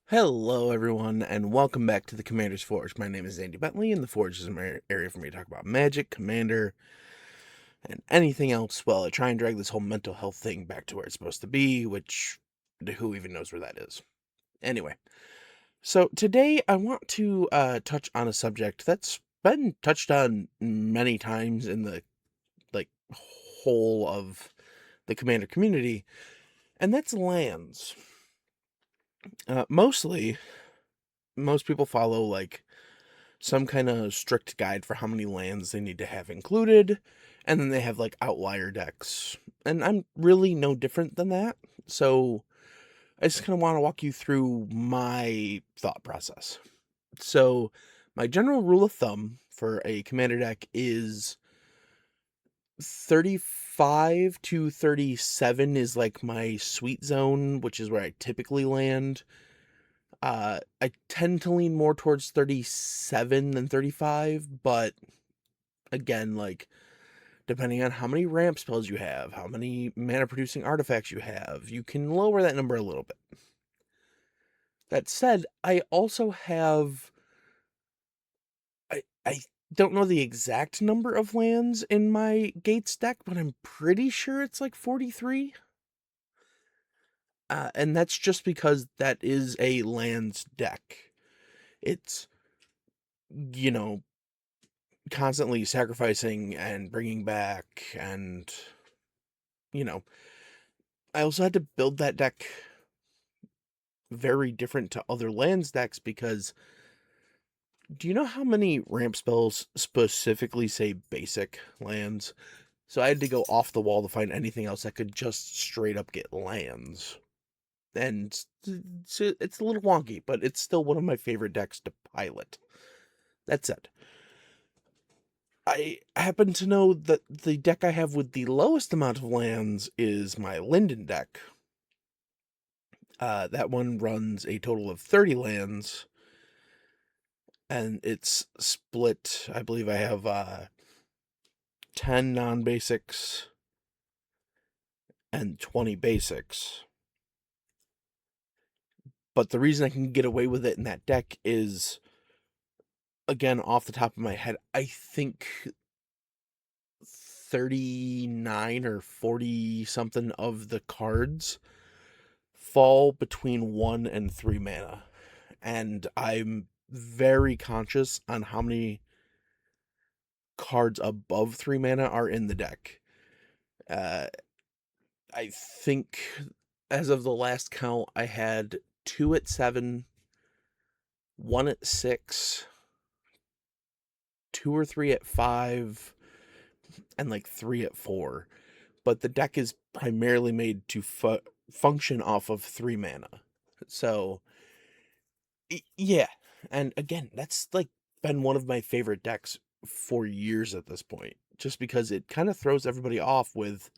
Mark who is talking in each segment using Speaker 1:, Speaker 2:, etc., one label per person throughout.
Speaker 1: Hello, everyone, and welcome back to the Commander's Forge. My name is Andy Bentley, and the Forge is an area for me to talk about magic, Commander, and anything else. Well, I try and drag this whole mental health thing back to where it's supposed to be, which who even knows where that is. Anyway, so today I want to touch on a subject that's been touched on many times in the like whole of the Commander community, and that's lands. Mostly, most people follow some kind of strict guide for how many lands they need to have included, and then they have like outlier decks. And I'm really no different than that. So I just kind of want to walk you through my thought process. So my general rule of thumb for a commander deck is 35 to 37 is like my sweet zone, which is where I typically land. I tend to lean more towards 37 than 35, but again, depending on how many ramp spells you have, how many mana producing artifacts you have, you can lower that number a little bit. That said, I also have I don't know the exact number of lands in my Gates deck, but I'm pretty sure it's like 43. And that's just because that is a lands deck. It's, you know, constantly sacrificing and bringing back, and you know, I also had to build that deck very different to other lands decks because do you know how many ramp spells specifically say basic lands? So I had to go off the wall to find anything else that could just straight up get lands. And it's a little wonky, but it's still one of my favorite decks to pilot. That said, I happen to know that the deck I have with the lowest amount of lands is my Linden deck. That one runs a total of 30 lands, and it's split. I believe I have 10 non-basics and 20 basics. But the reason I can get away with it in that deck is, again, off the top of my head, I think 39 or 40 something of the cards fall between 1 and 3 mana. And I'm very conscious on how many cards above 3 mana are in the deck. I think as of the last count, I had 2 at 7, 1 at 6, 2 or 3 at 5, and like 3 at 4. But the deck is primarily made to function off of 3 mana. So, yeah. And again, that's like been one of my favorite decks for years at this point, just because it kind of throws everybody off with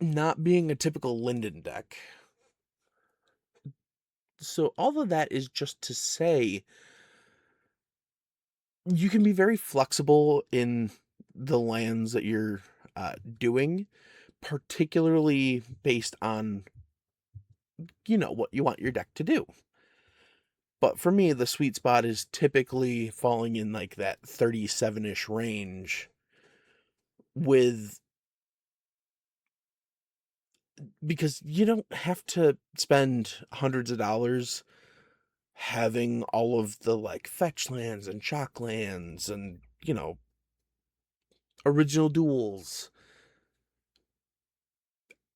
Speaker 1: not being a typical Linden deck. So all of that is just to say you can be very flexible in the lands that you're doing, particularly based on what you want your deck to do. But for me, the sweet spot is typically falling in like that 37-ish range with because you don't have to spend hundreds of dollars having all of the like fetch lands and shock lands and original duels.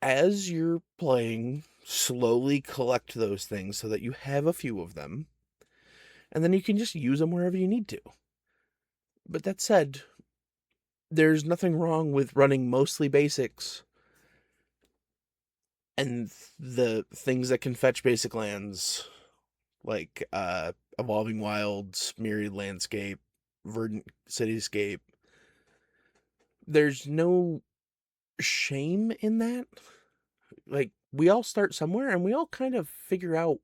Speaker 1: As you're playing, slowly collect those things so that you have a few of them, and then you can just use them wherever you need to. But that said, there's nothing wrong with running mostly basics and the things that can fetch basic lands, like Evolving Wilds, Myriad Landscape, Verdant Cityscape. There's no shame in that. Like, we all start somewhere and we all kind of figure out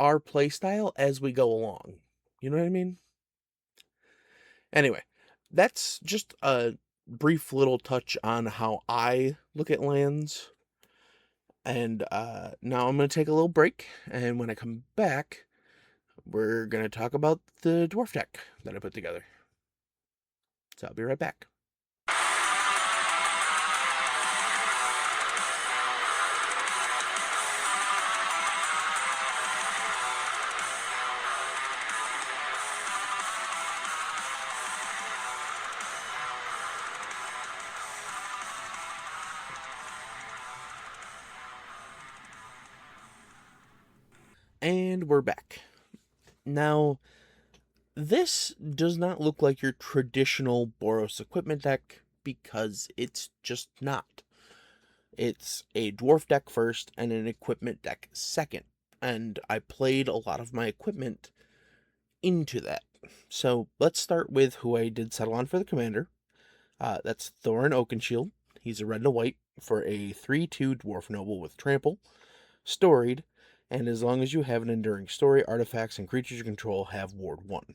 Speaker 1: our play style as we go along. You know what I mean? Anyway, that's just a brief little touch on how I look at lands. And now I'm going to take a little break, and when I come back, we're going to talk about the dwarf deck that I put together. So I'll be right back. And we're back. Now, this does not look like your traditional Boros equipment deck because it's just not. It's a dwarf deck first and an equipment deck second. And I played a lot of my equipment into that. So let's start with who I did settle on for the commander. That's Thorin Oakenshield. He's a red and a white for a 3/2 dwarf noble with trample, storied, and as long as you have an enduring story, artifacts and creatures you control have ward 1.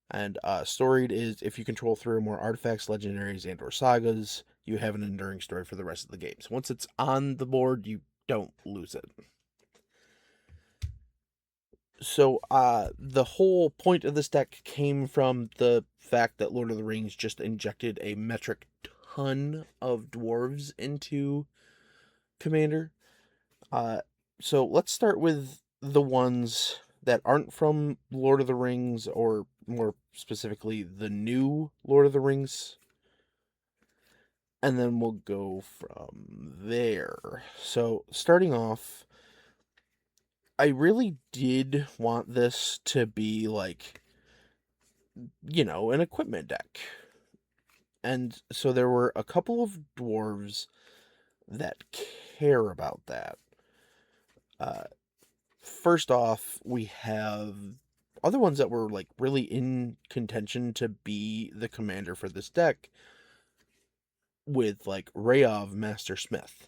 Speaker 1: And storied is if you control 3 or more artifacts, legendaries, and or sagas, you have an enduring story for the rest of the game. So once it's on the board, you don't lose it. So the whole point of this deck came from the fact that Lord of the Rings just injected a metric ton of dwarves into Commander. So let's start with the ones that aren't from Lord of the Rings, or more specifically, the new Lord of the Rings. And then we'll go from there. So starting off, I really did want this to be like, an equipment deck. And so there were a couple of dwarves that care about that. First off, we have other ones that were like really in contention to be the commander for this deck, with like Rayov Master Smith,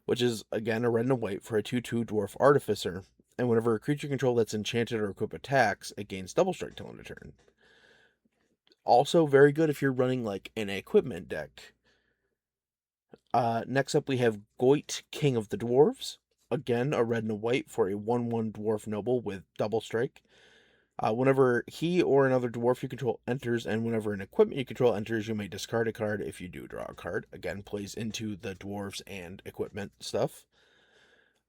Speaker 1: which is again a red and a white for a 2/2 dwarf artificer, and whenever a creature control that's enchanted or equipped attacks, it gains double strike till end of turn. Also very good if you're running like an equipment deck. Next up we have Goit, King of the Dwarves. Again, a red and a white for a 1/1 dwarf noble with double strike. Whenever he or another dwarf you control enters, and whenever an equipment you control enters, you may discard a card. If you do, draw a card. Again, plays into the dwarves and equipment stuff.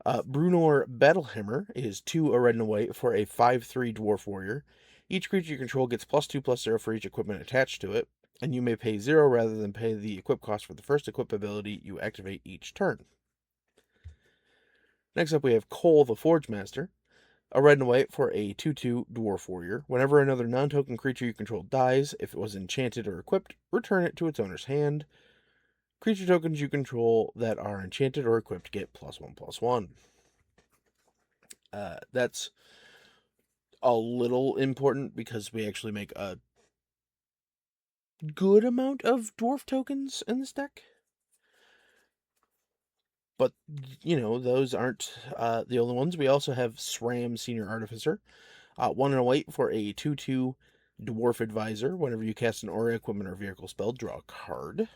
Speaker 1: Brunor Battlehammer is 2 a red and a white for a 5/3 dwarf warrior. Each creature you control gets +2/+0 for each equipment attached to it, and you may pay 0 rather than pay the equip cost for the first equip ability you activate each turn. Next up, we have Cole the Forge Master, a red and white for a 2/2 dwarf warrior. Whenever another non-token creature you control dies, if it was enchanted or equipped, return it to its owner's hand. Creature tokens you control that are enchanted or equipped get +1/+1. That's a little important because we actually make a good amount of dwarf tokens in this deck. But, those aren't the only ones. We also have SRAM Senior Artificer, 1 and a white for a 2/2 Dwarf Advisor. Whenever you cast an aura, equipment, or vehicle spell, draw a card.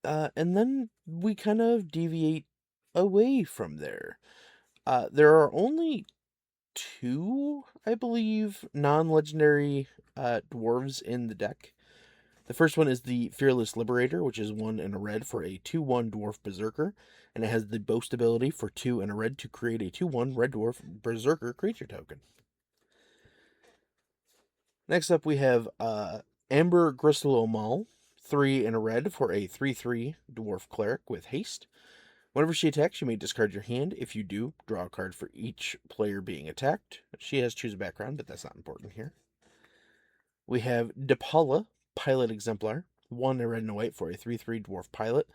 Speaker 1: And then we kind of deviate away from there. There are only 2, I believe, non-legendary dwarves in the deck. The first one is the Fearless Liberator, which is 1 and a red for a 2/1 Dwarf Berserker, and it has the Boast ability for 2 and a red to create a 2/1 Red Dwarf Berserker creature token. Next up, we have Amber Gristalomal, 3 and a red for a 3/3 Dwarf Cleric with haste. Whenever she attacks, you may discard your hand. If you do, draw a card for each player being attacked. She has choose a background, but that's not important here. We have Depala, Pilot Exemplar, 1 red and a white for a 3/3 Dwarf Pilot.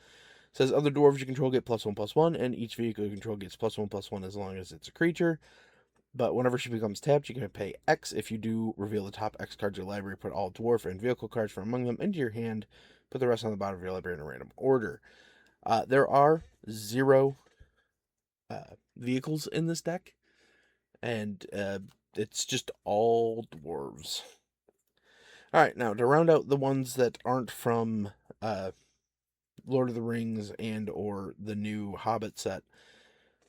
Speaker 1: Says other dwarves you control get +1/+1, and each vehicle you control gets +1/+1 as long as it's a creature. But whenever she becomes tapped, you can pay X. If you do, reveal the top X cards of your library, put all dwarf and vehicle cards from among them into your hand, put the rest on the bottom of your library in a random order. There are 0 vehicles in this deck, and it's just all dwarves. Alright, now to round out the ones that aren't from Lord of the Rings and or the new Hobbit set.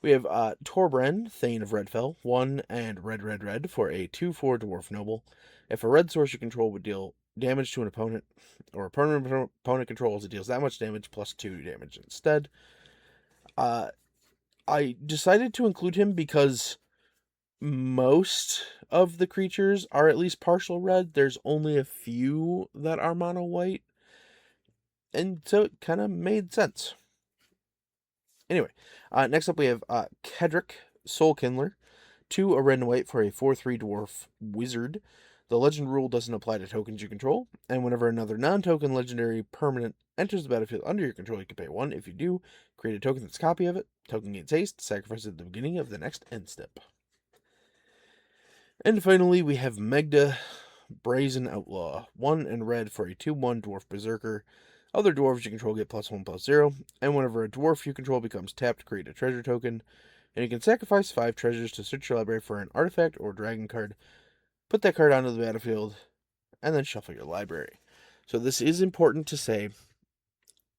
Speaker 1: We have Torbren, Thane of Redfell, 1 and red for a 2/4 Dwarf Noble. If a red source you control would deal damage to an opponent, or opponent controls, it deals that much damage plus 2 damage instead. I decided to include him because most of the creatures are at least partial red. There's only a few that are mono white, and so it kind of made sense. Anyway, next up we have Kedrick, Soul Kindler, 2 a red and white for a 4/3 dwarf wizard. The legend rule doesn't apply to tokens you control, and whenever another non-token legendary permanent enters the battlefield under your control, you can pay 1. If you do, create a token that's a copy of it. Token gains haste, sacrifice it at the beginning of the next end step. And finally, we have Megda, Brazen Outlaw, 1 and red for a 2/1 dwarf berserker. Other dwarves you control get +1/+0, and whenever a dwarf you control becomes tapped, create a treasure token, and you can sacrifice 5 treasures to search your library for an artifact or dragon card. Put that card onto the battlefield, and then shuffle your library. So this is important to say.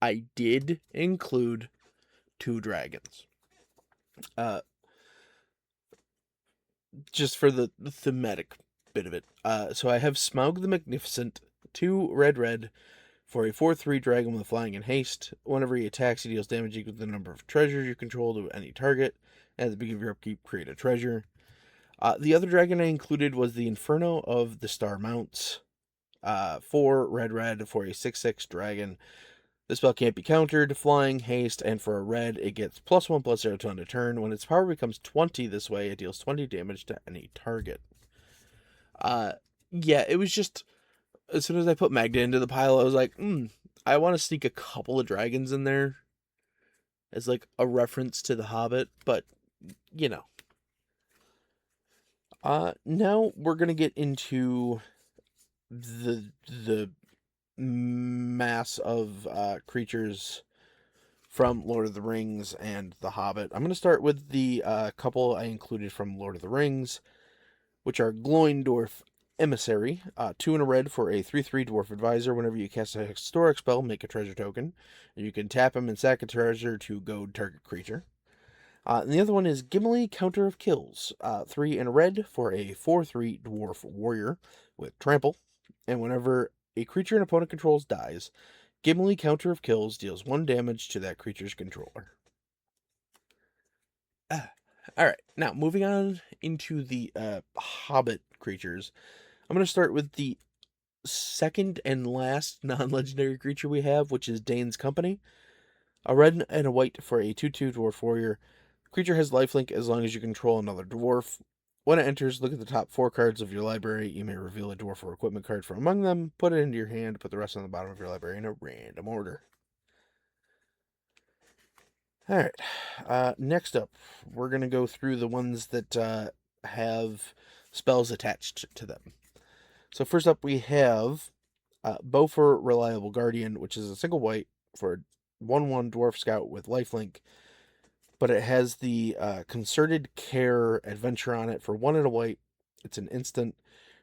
Speaker 1: I did include 2 dragons. Just for the thematic bit of it. So I have Smaug the Magnificent, 2 red for a 4/3 dragon with flying and haste. Whenever he attacks, he deals damage equal to the number of treasures you control to any target. At the beginning of your upkeep, create a treasure. The other dragon I included was the Inferno of the Star Mounts, 4 red for a 6/6 dragon. The spell can't be countered, flying, haste, and for a red, it gets +1/+0 to end a turn. When its power becomes 20 this way, it deals 20 damage to any target. Yeah, it was just, as soon as I put Magda into the pile, I was like, I want to sneak a couple of dragons in there as like a reference to The Hobbit, but, you know. Now we're going to get into the mass of creatures from Lord of the Rings and The Hobbit. I'm going to start with the couple I included from Lord of the Rings, which are Glowing Dwarf Emissary, 2 and a red for a 3/3 Dwarf Advisor. Whenever you cast a historic spell, make a treasure token. You can tap him and sack a treasure to goad target creature. And the other one is Gimli, Counter of Kills, 3 and a red for a 4/3 Dwarf Warrior with Trample. And whenever a creature an opponent controls dies, Gimli, Counter of Kills, deals 1 damage to that creature's controller. Alright, now moving on into the Hobbit creatures. I'm going to start with the second and last non-legendary creature we have, which is Dane's Company. A red and a white for a 2/2 Dwarf Warrior. Creature has lifelink as long as you control another dwarf. When it enters, look at the top 4 cards of your library. You may reveal a dwarf or equipment card from among them, put it into your hand, put the rest on the bottom of your library in a random order. Alright, next up, we're going to go through the ones that have spells attached to them. So first up, we have Beaufort Reliable Guardian, which is a single white for 1/1 Dwarf Scout with lifelink, but it has the Concerted Care Adventure on it for 1 and a white. It's an instant.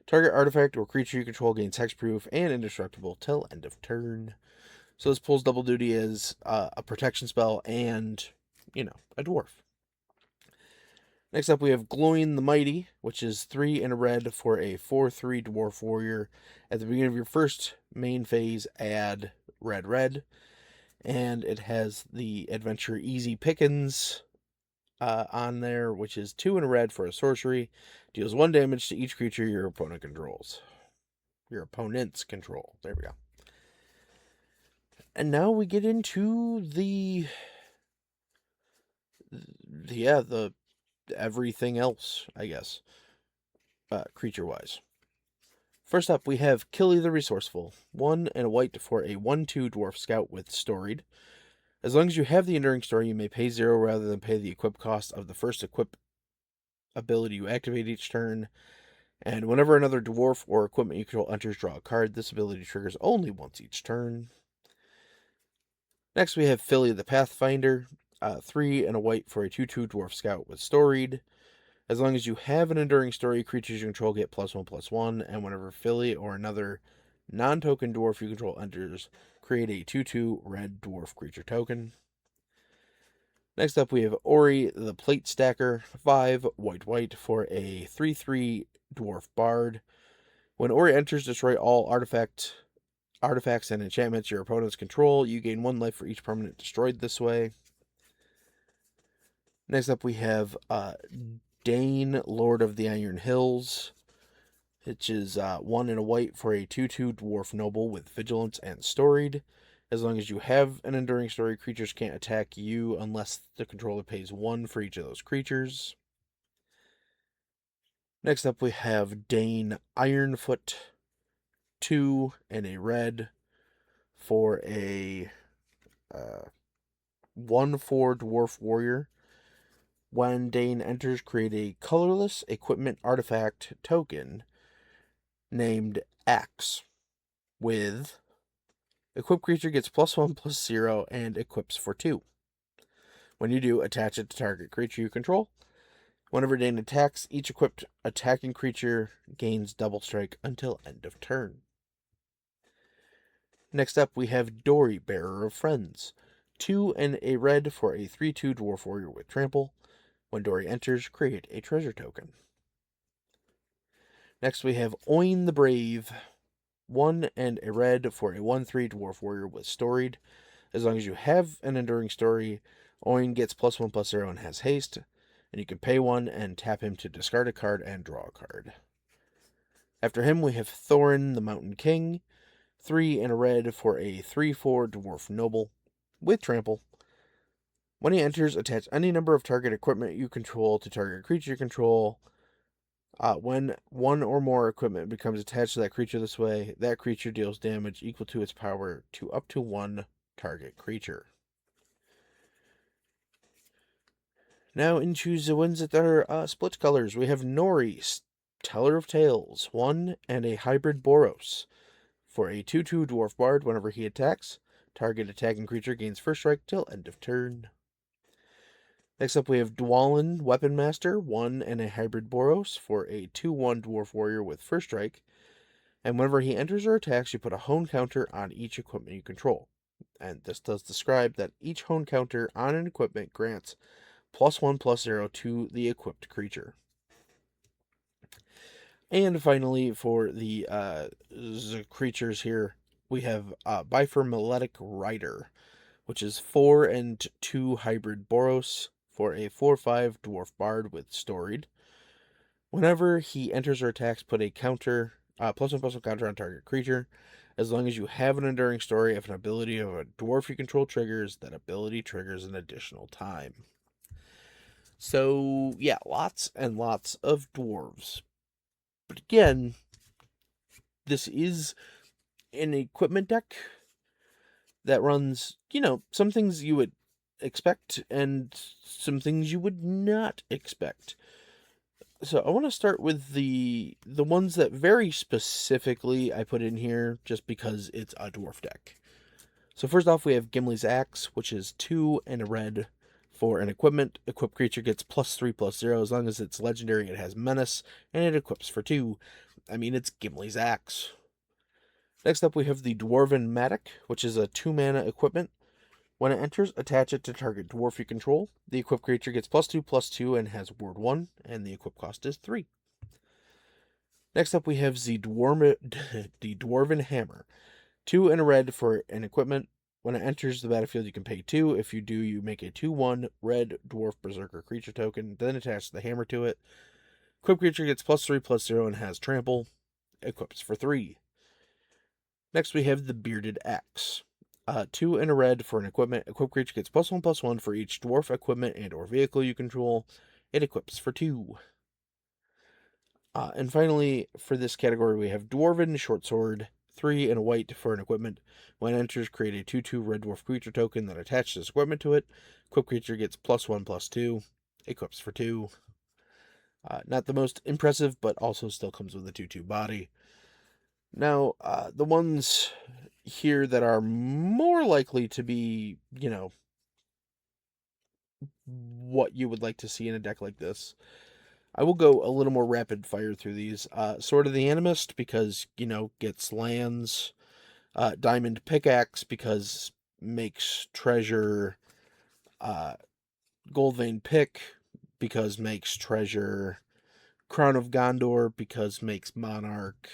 Speaker 1: Target artifact or creature you control gains hexproof and indestructible till end of turn. So this pulls double duty as a protection spell and, a dwarf. Next up, we have Glowing the Mighty, which is 3 and a red for a 4/3 Dwarf Warrior. At the beginning of your first main phase, add red. And it has the adventure Easy Pickins on there, which is 2 and a red for a sorcery. Deals 1 damage to each creature your opponent controls. Your opponent's control. There we go. And now we get into the everything else, I guess, creature-wise. First up, we have Killy the Resourceful, 1 and a white for a 1/2 Dwarf Scout with Storied. As long as you have the Enduring Story, you may pay 0 rather than pay the equip cost of the first equip ability you activate each turn. And whenever another dwarf or equipment you control enters, draw a card. This ability triggers only once each turn. Next, we have Philly the Pathfinder, 3 and a white for a 2/2 Dwarf Scout with Storied. As long as you have an Enduring Story, creatures you control get +1/+1, and whenever Philly or another non-token dwarf you control enters, create a 2/2 red dwarf creature token. Next up, we have Ori the Plate Stacker, 5 white for a 3/3 dwarf bard. When Ori enters, destroy all artifacts and enchantments your opponents control. You gain 1 life for each permanent destroyed this way. Next up, we have Dane, Lord of the Iron Hills, which is 1 and a white for a 2/2 dwarf noble with vigilance and storied. As long as you have an enduring story, creatures can't attack you unless the controller pays 1 for each of those creatures. Next up, we have Dane Ironfoot, 2 and a red for a 1/4 dwarf warrior. When Dane enters, create a colorless equipment artifact token named Axe with equip creature gets +1/+0 and equips for 2. When you do, attach it to target creature you control. Whenever Dane attacks, each equipped attacking creature gains double strike until end of turn. Next up, we have Dory, Bearer of Friends, 2 and a red for a 3/2 dwarf warrior with trample. When Dory enters, create a treasure token. Next, we have Oin the Brave, 1 and a red for a 1/3 dwarf warrior with storied. As long as you have an enduring story, Oin gets +1/+0 and has haste, and you can pay 1 and tap him to discard a card and draw a card. After him, we have Thorin the Mountain King, 3 and a red for a 3/4 dwarf noble with trample. When he enters, attach any number of target equipment you control to target creature you control. When 1 or more equipment becomes attached to that creature this way, that creature deals damage equal to its power to up to 1 target creature. Now, in Choose the Ones that are split colors, we have Nori, Teller of Tales, 1 and a hybrid Boros. For a 2/2 dwarf bard, whenever he attacks, target attacking creature gains first strike till end of turn. Next up, we have Dwalin, Weapon Master, 1 and a hybrid Boros for a 2/1 dwarf warrior with first strike. And whenever he enters or attacks, you put a hone counter on each equipment you control. And this does describe that each hone counter on an equipment grants +1/+0 to the equipped creature. And finally, for the creatures here, we have Biphermeletic Rider, which is 4 and 2 hybrid Boros for a 4/5 dwarf bard with storied. Whenever he enters or attacks, put a counter, +1/+1 counter on target creature. As long as you have an enduring story, if an ability of a dwarf you control triggers, that ability triggers an additional time. So, yeah, lots and lots of dwarves. But again, this is an equipment deck that runs, some things you would expect and some things you would not expect. So I want to start with the ones that very specifically I put in here just because it's a dwarf deck. So first off, we have Gimli's Axe, which is 2 and a red for an equipment. Equipped creature gets +3/+0. As long as it's legendary, it has menace, and it equips for 2. I mean, it's Gimli's Axe. Next up, we have the Dwarven Matic, which is a 2-mana equipment. When it enters, attach it to target dwarf you control. The equipped creature gets +2/+2 and has ward 1, and the equip cost is 3. Next up, we have the Dwarven Hammer. 2 and a red for an equipment. When it enters the battlefield, you can pay 2. If you do, you make a 2/1 red dwarf berserker creature token, then attach the hammer to it. Equipped creature gets +3/+0 and has trample. Equips for 3. Next, we have the Bearded Axe. 2 and a red for an equipment. Equipped creature gets +1/+1 for each dwarf equipment and or vehicle you control. It equips for 2. And finally, for this category, we have Dwarven Short Sword, 3 and a white for an equipment. When it enters, create a 2/2 red dwarf creature token that attaches equipment to it. Equipped creature gets +1/+2. Equips for 2. Not the most impressive, but also still comes with a 2/2 body. Now, the ones here that are more likely to be, what you would like to see in a deck like this. I will go a little more rapid fire through these. Sword of the Animist, because, gets lands. Diamond Pickaxe because makes treasure. Gold Vein Pick because makes treasure. Crown of Gondor because makes monarch.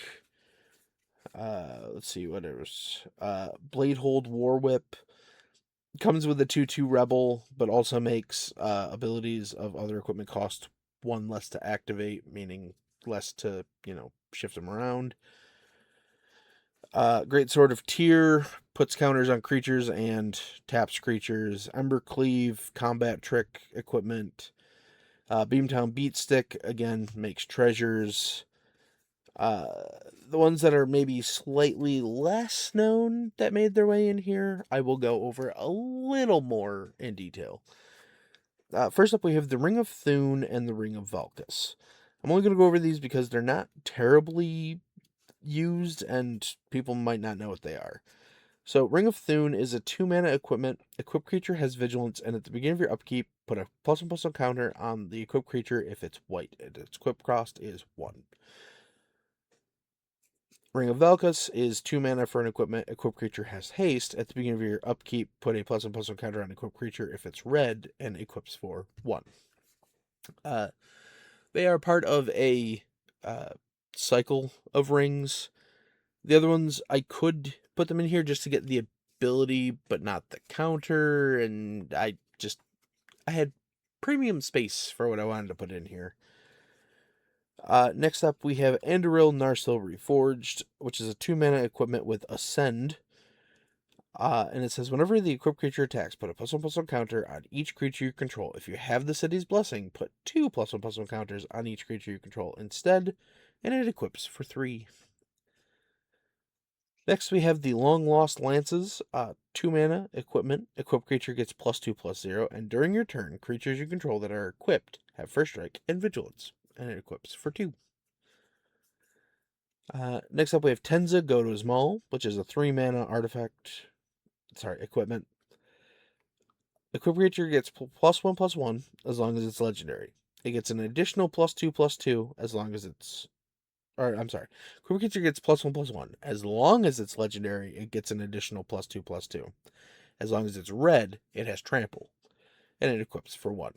Speaker 1: Let's see what else. Bladehold War Whip comes with a 2/2 rebel, but also makes abilities of other equipment cost 1 less to activate, meaning less to, shift them around. Great Sword of Tyr puts counters on creatures and taps creatures. Ember Cleave, combat trick equipment. Beamtown Beatstick, again, makes treasures. The ones that are maybe slightly less known that made their way in here, I will go over a little more in detail. First up, we have the Ring of Thune and the Ring of Valkus. I'm only going to go over these because they're not terribly used and people might not know what they are. So, Ring of Thune is a 2-mana equipment. Equipped creature has vigilance, and at the beginning of your upkeep, put a +1/+1 counter on the equipped creature if it's white, and its equip cost is 1. Ring of Valkus is 2 mana for an equipment. Equipped creature has haste. At the beginning of your upkeep, put a +1/+1 counter on equipped creature if it's red, and equips for 1. They are part of a cycle of rings. The other ones, I could put them in here just to get the ability, but not the counter, and I had premium space for what I wanted to put in here. Next up, we have Anduril Narsil Reforged, which is a 2-mana equipment with Ascend. And it says, whenever the equipped creature attacks, put a +1/+1 counter on each creature you control. If you have the city's blessing, put 2 +1/+1 counters on each creature you control instead, and it equips for 3. Next, we have the Long Lost Lances, 2 mana equipment. Equipped creature gets +2/+0, and during your turn, creatures you control that are equipped have First Strike and Vigilance, and it equips for 2. Next up, we have Tenza Goto's Maul, which is a 3-mana equipment. Equipped creature gets +1/+1 as long as it's legendary. It gets an additional +2/+2 as long as it's. Equipped creature gets +1/+1 as long as it's legendary. It gets an additional +2/+2. As long as it's red, it has Trample, and it equips for 1.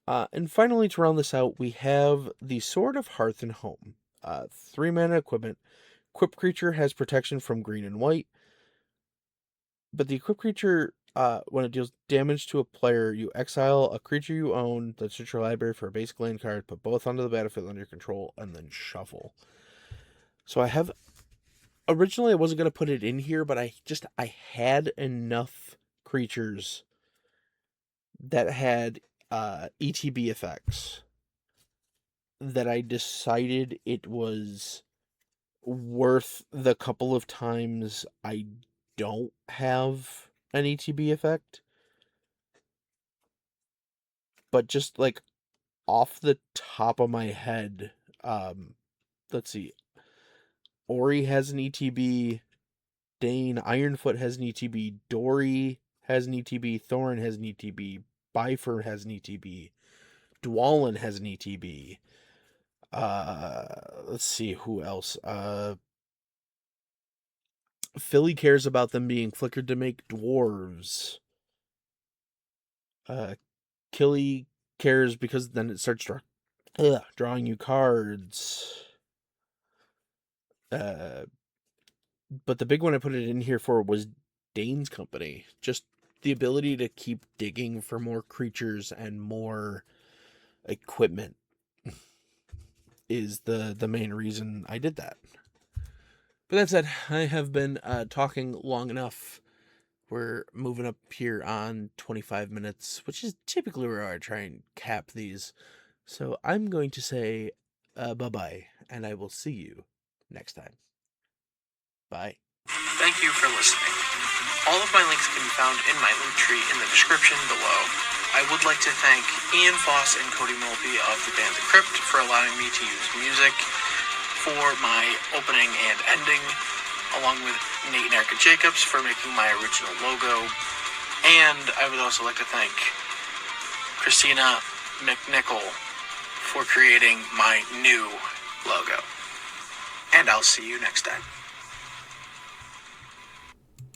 Speaker 1: And finally, to round this out, we have the Sword of Hearth and Home. 3-mana equipment. Equipped creature has protection from green and white. But the equipped creature, when it deals damage to a player, you exile a creature you own that's at your library for a basic land card, put both onto the battlefield under your control, and then shuffle. So originally I wasn't going to put it in here, but I had enough creatures that had ETB effects that I decided it was worth the couple of times I don't have an ETB effect. But just like off the top of my head, let's see. Ori has an ETB, Dane Ironfoot has an ETB, Dory has an ETB, Thorin has an ETB, Bifur has an ETB, Dwalin has an ETB. Let's see who else. Philly cares about them being flickered to make dwarves. Killy cares because then it starts drawing you cards. But the big one I put it in here for was Dane's Company. Just the ability to keep digging for more creatures and more equipment is the main reason I did that. But that said, I have been talking long enough. We're moving up here on 25 minutes, which is typically where I try and cap these. So I'm going to say bye-bye, and I will see you next time. Bye.
Speaker 2: Thank you for listening. All of my links can be found in my link tree in the description below. I would like to thank Ian Foss and Cody Mulvey of the band The Crypt for allowing me to use music for my opening and ending, along with Nate and Erica Jacobs for making my original logo. And I would also like to thank Christina McNichol for creating my new logo. And I'll see you next time.